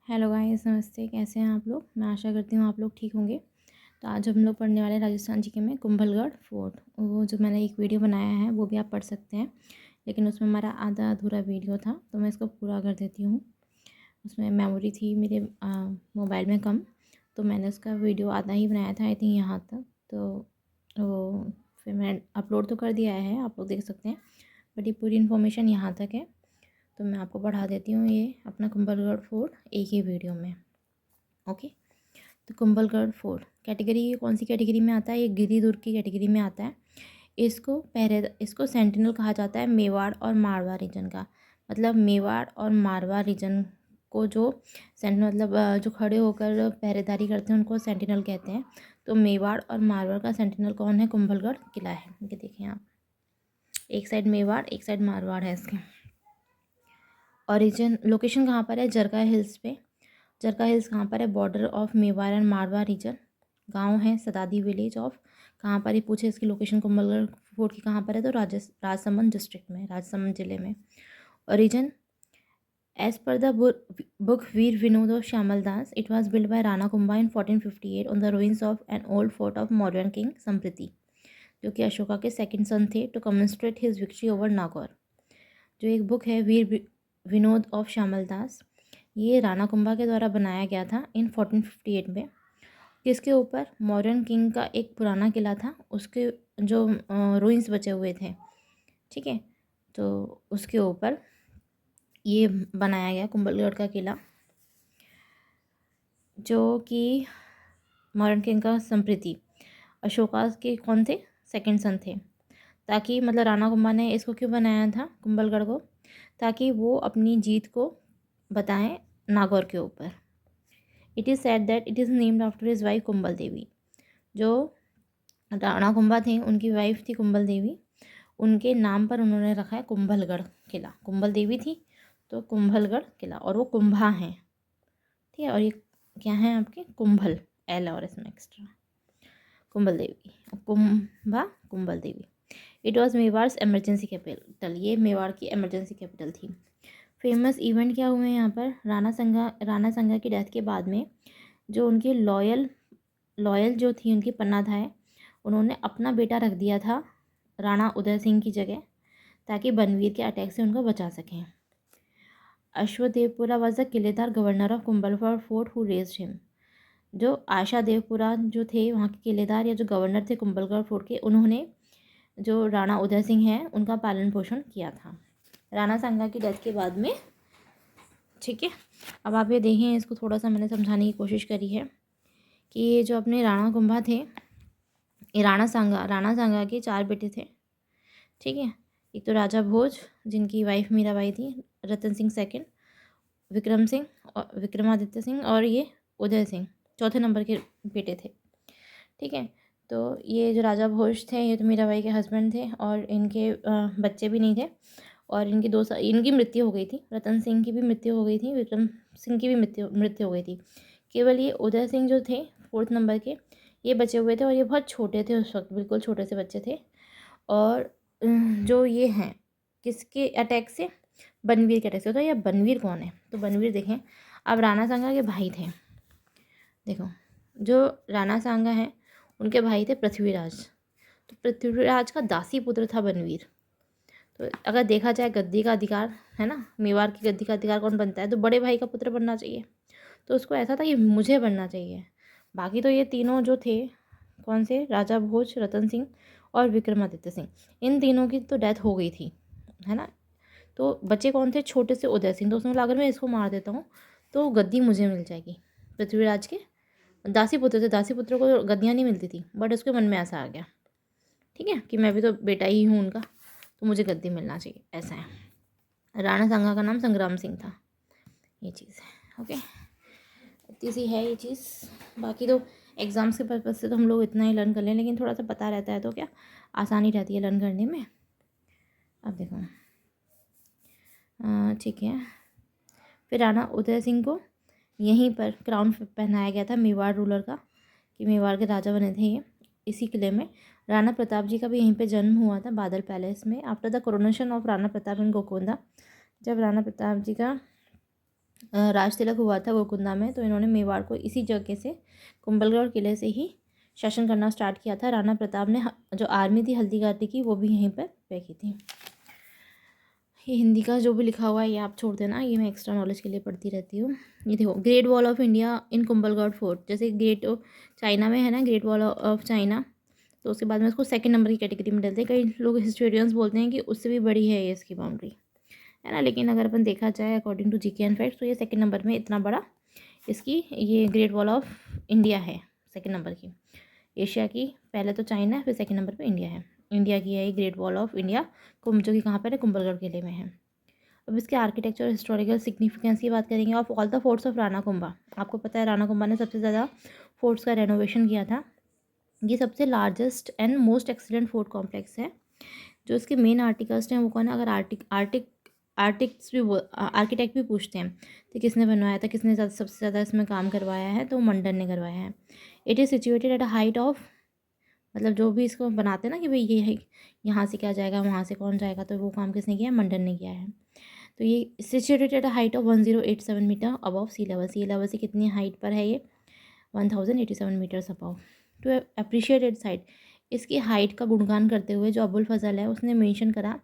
Hello guys, नमस्ते। कैसे हैं आप लोग? मैं आशा करती हूँ आप लोग ठीक होंगे। तो आज हम लोग पढ़ने वाले हैं राजस्थान जीके में कुंभलगढ़ फोर्ट। वो जो मैंने एक वीडियो बनाया है वो भी आप पढ़ सकते हैं, लेकिन उसमें हमारा आधा अधूरा वीडियो था तो मैं इसको पूरा कर देती हूँ। उसमें मेमोरी थी मेरे मोबाइल में कम, तो मैंने उसका वीडियो आधा ही बनाया था, आई थिंक यहाँ तक। तो वो फिर मैं अपलोड तो कर दिया है, आप लोग देख सकते हैं, बट ये पूरी इन्फॉर्मेशन यहाँ तक है। तो मैं आपको पढ़ा देती हूँ ये अपना कुंभलगढ़ फोर्ट एक ही वीडियो में। ओके। तो कुंभलगढ़ फोर्ट कैटेगरी, ये कौन सी कैटेगरी में आता है? ये गिरी दुर्ग की कैटेगरी में आता है। इसको सेंटिनल कहा जाता है मेवाड़ और मारवाड़ रीजन का। मतलब मेवाड़ और मारवाड़ रीजन को जो सेंटिनल मतलब जो खड़े होकर पहरेदारी करते हैं उनको सेंटिनल कहते हैं। तो मेवाड़ और मारवाड़ का सेंटिनल कौन है? कुंभलगढ़ किला है। ये देखिए आप, एक साइड मेवाड़ एक साइड मारवाड़ है इसके। ओरिजिन लोकेशन कहाँ पर है? जरका हिल्स पे। जरका हिल्स कहाँ पर है? Border of Mewar and Marwar region. गांव है सदादी विलेज ऑफ, कहाँ पर ये पूछे इसकी लोकेशन कुंभलगढ़ फोर्ट की कहाँ पर है? तो राजसमंद डिस्ट्रिक्ट में, राजसमंद जिले में। Origin as per the book Veer Vinod of Shyamal Das, it was build by Rana Kumbha in 1458 on the ruins of an old fort of Mauryan king Samprati, जो कि अशोका के सेकंड सन थे, to commemorate his victory over Nagaur. जो एक बुक है वीर विनोद ऑफ श्यामल दास, ये राणा कुंभा के द्वारा बनाया गया था इन 1458 में। किसके ऊपर? मौर्यन किंग का एक पुराना किला था, उसके जो रूइंस बचे हुए थे, ठीक है, तो उसके ऊपर ये बनाया गया कुंभलगढ़ का किला, जो कि मौर्यन किंग का संप्रति अशोका के कौन थे? सेकंड सन थे। ताकि मतलब राणा कुंभा ने इसको क्यों बनाया था कुंभलगढ़ को? ताकि वो अपनी जीत को बताएं नागौर के ऊपर। It is said that it is named after his wife Kumbhal Devi. जो राणा कुंभा थे उनकी वाइफ थी कुंभल देवी, उनके नाम पर उन्होंने रखा है कुंभलगढ़ किला। कुंभल देवी थी तो कुंभलगढ़ किला, और वो कुंभा हैं, ठीक है। और ये क्या है आपके? कुंभल, एल और इसमें extra, Kumbhal Devi, Kumbha Kumbhal Devi. It was मेवाड़'s एमरजेंसी कैपिटल, ये मेवाड़ की एमरजेंसी कैपिटल थी। फेमस इवेंट क्या हुए यहाँ पर? राणा संगा की डेथ के बाद में जो उनकी लॉयल जो थी उनकी पन्नाधाय, उन्होंने अपना बेटा रख दिया था राणा उदय सिंह की जगह, ताकि बनवीर के अटैक से उनको बचा सकें। Ashwadevpura was the kiledar governor of Kumbhalgarh fort who raised him. जो आशा देवपुरा जो थे वहाँ के किलेदार या जो गवर्नर थे कुंभलगढ़ फोर्ट के, उन्होंने जो राणा उदय सिंह हैं उनका पालन पोषण किया था राणा सांगा की डेथ के बाद में, ठीक है। अब आप ये देखें, इसको थोड़ा सा मैंने समझाने की कोशिश करी है कि ये जो अपने राणा कुंभा थे, ये राणा सांगा के 4 बेटे थे, ठीक है। एक तो राजा भोज जिनकी वाइफ मीराबाई थी, रतन सिंह सेकंड, विक्रम सिंह और विक्रमादित्य सिंह, और ये उदय सिंह चौथे नंबर के बेटे थे, ठीक है। तो ये जो राजा भोज थे ये तो मीराबाई के हस्बैंड थे, और इनके बच्चे भी नहीं थे, और इनकी मृत्यु हो गई थी। रतन सिंह की भी मृत्यु हो गई थी, विक्रम सिंह की भी मृत्यु हो गई थी। केवल ये उदय सिंह जो थे 4th नंबर के, ये बचे हुए थे, और ये बहुत छोटे थे उस वक्त, बिल्कुल छोटे से बच्चे थे। और जो ये हैं किसके अटैक से? बनवीर के अटैक से। तो ये बनवीर कौन है? तो बनवीर देखें, अब राणा सांगा के भाई थे, देखो, जो राणा सांगा हैं उनके भाई थे पृथ्वीराज। तो पृथ्वीराज का दासी पुत्र था बनवीर। तो अगर देखा जाए गद्दी का अधिकार है ना, मेवाड़ की गद्दी का अधिकार कौन बनता है? तो बड़े भाई का पुत्र बनना चाहिए। तो उसको ऐसा था कि मुझे बनना चाहिए। बाकी तो ये तीनों जो थे, कौन से? राजा भोज, रतन सिंह और विक्रमादित्य सिंह, इन तीनों की तो डेथ हो गई थी, है ना। तो बच्चे कौन थे? छोटे से उदय सिंह। तो उसने बोला अगर मैं इसको मार देता हूँ तो गद्दी मुझे मिल जाएगी। पृथ्वीराज के दासी पुत्र थे, दासी पुत्र को गद्दियाँ नहीं मिलती थी, बट उसके मन में ऐसा आ गया, ठीक है, कि मैं भी तो बेटा ही हूँ उनका, तो मुझे गद्दी मिलना चाहिए, ऐसा है। राणा सांगा का नाम संग्राम सिंह था, ये चीज़ है। ओके, इतनी सी है ये चीज़। बाकी तो एग्ज़ाम्स के पर्पज़ से तो हम लोग इतना ही लर्न कर लें, लेकिन थोड़ा सा पता रहता है तो क्या आसानी रहती है लर्न करने में। अब देखो, ठीक है। फिर राणा उदय सिंह को यहीं पर क्राउन पहनाया गया था मेवाड़ रूलर का, कि मेवाड़ के राजा बने थे ये, इसी किले में। राणा प्रताप जी का भी यहीं पे जन्म हुआ था, बादल पैलेस में, after the coronation of Rana Pratap in Gogunda. जब राणा प्रताप जी का राज तिलक हुआ था गोलकुंडा में, तो इन्होंने मेवाड़ को इसी जगह से, कुंभलगढ़ किले से ही शासन करना स्टार्ट किया था। राणा प्रताप ने जो आर्मी थी हल्दी घाटी की, वो भी यहीं पर फेंकी थी। ये हिंदी का जो भी लिखा हुआ है ये आप छोड़ देना, ये मैं एक्स्ट्रा नॉलेज के लिए पढ़ती रहती हूँ। ये देखो, great wall of India in Kumbhalgarh fort, जैसे ग्रेट चाइना में है ना ग्रेट वॉल ऑफ चाइना, तो उसके बाद में उसको सेकंड नंबर की कैटेगरी में डालते हैं। कई लोग हिस्टोरियंस बोलते हैं कि उससे भी बड़ी है ये इसकी बाउंड्री, है ना, लेकिन अगर अपन देखा जाए according to GK and facts, तो ये सेकंड नंबर में इतना बड़ा इसकी ये ग्रेट वॉल ऑफ इंडिया है, सेकंड नंबर की। एशिया की पहले तो चाइना है, फिर सेकंड नंबर पे इंडिया है। इंडिया की है ये ग्रेट वॉल ऑफ इंडिया, जो कि कहाँ पर है, कुंभलगढ़ किले में है। अब इसके आर्किटेक्चर हिस्टोरिकल सिग्निफिकेंस की बात करेंगे। Of all the forts of Rana Kumbha, आपको पता है राणा कुंभा ने सबसे ज़्यादा फोर्ट्स का रेनोवेशन किया था। ये सबसे largest and most excellent fort complex है। जो इसके मेन आर्टिकल्स हैं वो कौन है, अगर आर्किटेक्ट भी पूछते हैं तो किसने बनवाया था, किसने सबसे ज़्यादा इसमें काम करवाया है, तो मंडन ने करवाया है। It is situated at a height of, मतलब जो भी इसको बनाते हैं ना कि भाई ये है, यहाँ से क्या जाएगा वहाँ से कौन जाएगा, तो वो काम किसने किया है, मंडन ने किया है। तो ये situated at a height of 1087 metre above sea level, sea level से कितनी हाइट पर है ये, 1087 metres above. To appreciate its height, इसकी हाइट का गुणगान करते हुए जो अबुल फजल है उसने मेंशन करा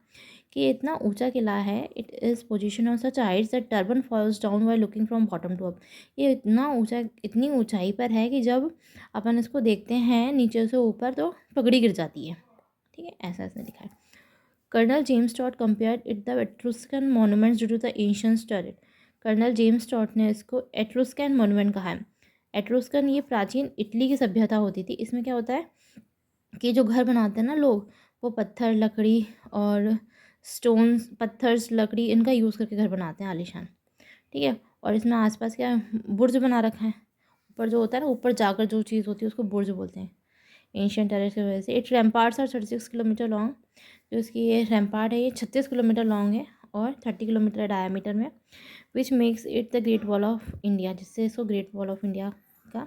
कि ये इतना ऊंचा किला है, it is position on such heights that turban falls down while looking from bottom to up. ये इतना ऊंचा, इतनी ऊंचाई पर है कि जब अपन इसको देखते हैं नीचे से ऊपर तो पगड़ी गिर जाती है। ठीक है, ऐसा इसने लिखा है। Colonel James Tod compared it the Etruscan monuments due to the ancient turret. Colonel James Tod ने इसको एट्रुस्कन मॉन्यूमेंट कहा है। एट्रुस्कन ये प्राचीन इटली की सभ्यता होती थी। इसमें क्या होता है कि जो घर बनाते हैं ना लोग, वो पत्थर, लकड़ी और स्टोन्स, पत्थर्स, लकड़ी, इनका यूज़ करके घर बनाते हैं आलीशान। ठीक है, और इसमें आसपास क्या बुर्ज बना रखा है, ऊपर जो होता है ना, ऊपर जाकर जो चीज़ होती है उसको बुर्ज बोलते हैं एंशियंट टेरेस की वजह से। इट रैम्पार्ट्स आर 36 किलोमीटर लॉन्ग, जो इसकी ये रैम्पार्ट है ये 36 किलोमीटर लॉन्ग है और 30 किलोमीटर डायमीटर में, which makes it the great wall of India, जिससे इसको ग्रेट वॉल ऑफ इंडिया का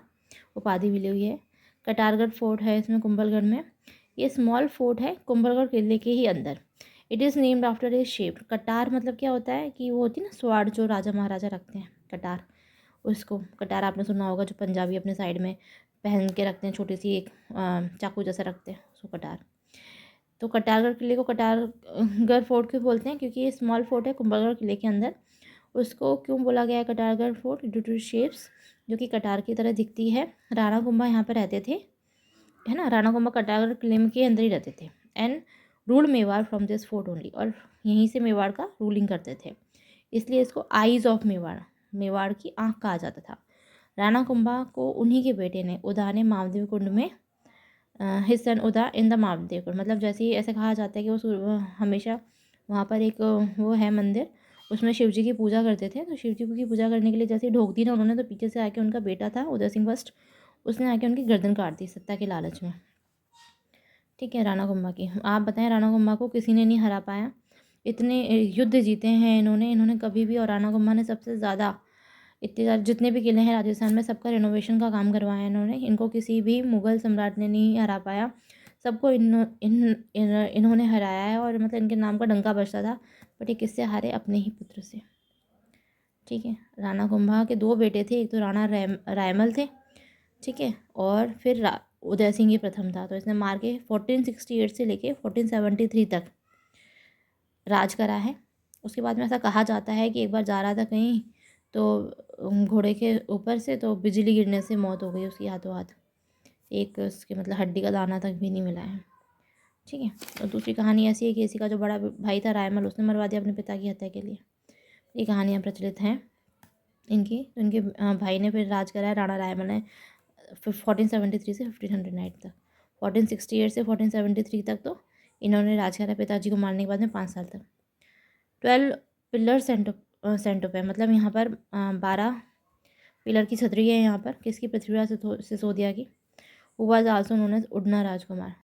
उपाधि मिली हुई है। कटारगढ़ फोर्ट है इसमें कुंभलगढ़ में, ये स्मॉल फोर्ट है कुंभलगढ़ किले के ही अंदर। It is named after A shape. कटार मतलब क्या होता है कि वो होती है ना स्वॉर्ड, जो राजा महाराजा रखते हैं कटार, उसको कटार आपने सुना होगा, जो पंजाबी अपने साइड में पहन के रखते हैं, छोटी सी एक चाकू जैसा रखते हैं उसको कटार। तो कटारगढ़ किले को कटारगढ़ फोर्ट क्यों बोलते हैं, क्योंकि ये स्मॉल फोर्ट है कुंभलगढ़ किले के अंदर। उसको क्यों बोला गया है Katargarh fort, due to shapes, जो कि कटार की तरह दिखती है। राणा कुंभा यहाँ पर रहते थे, है ना, राणा कुंभा कटारगढ़ किले के अंदर ही रहते थे। And rule Mewar from this fort only, और यहीं से मेवाड़ का रूलिंग करते थे, इसलिए इसको आइज़ ऑफ मेवाड़, मेवाड़ की आँख कहा जाता था। राणा कुंभा को उन्हीं के बेटे ने, उदा ने मावदेव कुंड में, हिज सन उदा इन द मावदेव कुंड, मतलब जैसे ही ऐसे कहा जाता है कि वो हमेशा वहाँ पर एक वो है मंदिर, उसमें शिव जी की पूजा करते थे। तो शिव जी की पूजा करने के लिए जैसे ही ढोक दी ना उन्होंने, तो पीछे से आके उनका बेटा था उदय सिंह फर्स्ट, उसने आके उनकी गर्दन काट दी सत्ता के लालच में। ठीक है, राणा कुंभा की आप बताएं, राणा कुंभा को किसी ने नहीं हरा पाया। इतने युद्ध जीते हैं इन्होंने कभी भी, और राणा कुंभा ने सबसे ज़्यादा, इतने ज़्यादा जितने भी किले हैं राजस्थान में सबका रेनोवेशन का काम करवाया इन्होंने। इनको किसी भी मुग़ल सम्राट ने नहीं हरा पाया, सबको इन्होंने हराया है, और मतलब इनके नाम का डंका बजता था। बट ये किससे हारे, अपने ही पुत्र से। ठीक है, राणा कुंभा के दो बेटे थे, एक तो राणा रायमल थे, ठीक है, और फिर उदय सिंह ही प्रथम था। तो इसने मार के 1468 से लेके 1473 तक राज करा है। उसके बाद में ऐसा कहा जाता है कि एक बार जा रहा था कहीं, तो घोड़े के ऊपर से तो बिजली गिरने से मौत हो गई उसकी हाथों हाथ, एक उसके मतलब हड्डी का दाना तक भी नहीं मिला है। ठीक है, और दूसरी कहानी ऐसी है कि इसी का जो बड़ा भाई था रायमल, उसने मरवा दिया अपने पिता की हत्या के लिए। ये कहानियाँ प्रचलित हैं इनकी। तो इनके भाई ने फिर राज कराया, राणा रायमल ने 1473 से 1509 तक, 1468 से 1473 तक तो इन्होंने राज करा पिताजी को मारने के बाद में 5 साल तक। 12 पिलर सेंटो पे, मतलब यहाँ पर 12 पिलर की छतरी है यहाँ पर, किसकी, पृथ्वीराज सिसोदिया की। Who was also known as उड़ना राजकुमार।